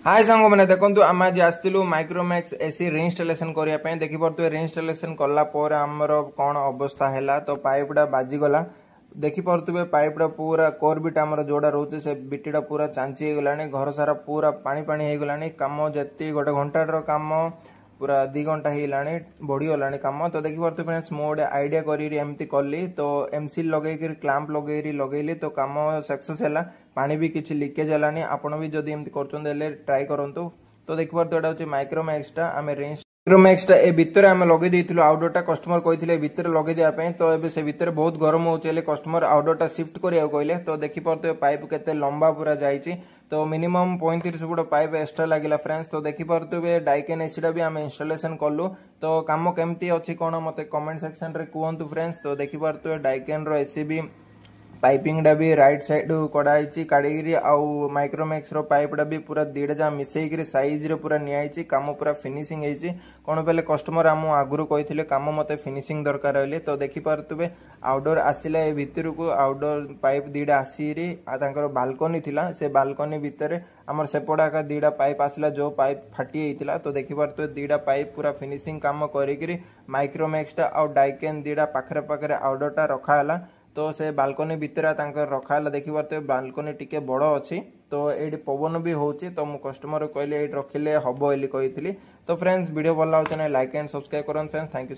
हाय सांग मैंने देखो आम आज आसलु माइक्रोमैक्स एसी रिइंस्टॉलेशन करने देखिपे रिइंस्टॉलेशन कलापर आमर कौन अवस्था है तो पाइपटा बाजिगला देखिपे पाइपटा पूरा कोर बिट आमर जोड़ा रोचे से बिटीटा पूरा चांची गला घर सारा पूरा पानी पानी हो गलानी कम जी गोटे घंटार कम पूरा 2 घंटा होगा बढ़ीगला कम तो देखिपे फ्रेंड्स मु गोटे आइडिया करी कली तो एमसी लगे क्लैंप लगेली तो कम सक्सेस है पानी भी किसी लिकेज है आपड़ भी जब एमती कर ट्राए करूँ तो देखिपे यहाँ हूँ माइक्रोमैक्सटा आम माइक्रोमैक्सटा ए भितर आम लगे देलु आउटडोरटा कस्टमर कहते भितर लगे देवाई तो ये से भितर बहुत गरम होचे कस्टमर आउटडोरटा शिफ्ट करा कहले तो देखिपे पाइप केते लंबा पूरा जाइए तो मिनिमम 35 फुट पाइप एक्सट्रा लगे फ्रेंड्स तो देखिपे डाइकेन एसीटा भी आम इंस्टॉलेशन कलु तो काम केमती अच्छी कौन मत कमेंट सेक्शन रे कहतु फ्रेंड्स तो देखिपे डाइकेन रो एसी भी पाइपिंगटा भी राइट साइड कड़ाई काढ़ी आउ माइक्रोमैक्स पाइपटा भी पूरा दीटा जहाँ मिसेक साइज रे पूरा निआई कम पूरा फिनिशिंग होती कौन पे कस्टमर आम आगुरी कहते कम मत फिनिशिंग दरकार रही तो देखिपे आउटडोर आसला ए भितर को आउटडोर पाइप दीटा आसी बालकनी थिला से बालकनी भितर आमर सेपटा आका दीटा पाइप आसला जो पाइप फाटी होता तो देखिपे दीटा पाइप पूरा फिनिशिंग कम करी माइक्रोमैक्सटा आउ डाइकेन दीटा पाखरे पाखरे आउटडोरटा रखाला तो से बालकनी भितर रखाला देखिपे बालकनी टिके बड़ अच्छी तो ये पवन भी होची तो मु कस्टमर कहले ये रखिले हम बोली कही तो फ्रेंड्स वीडियो भल लगे लाइक एंड सब्सक्राइब करें फ्रेंड्स थैंक यू।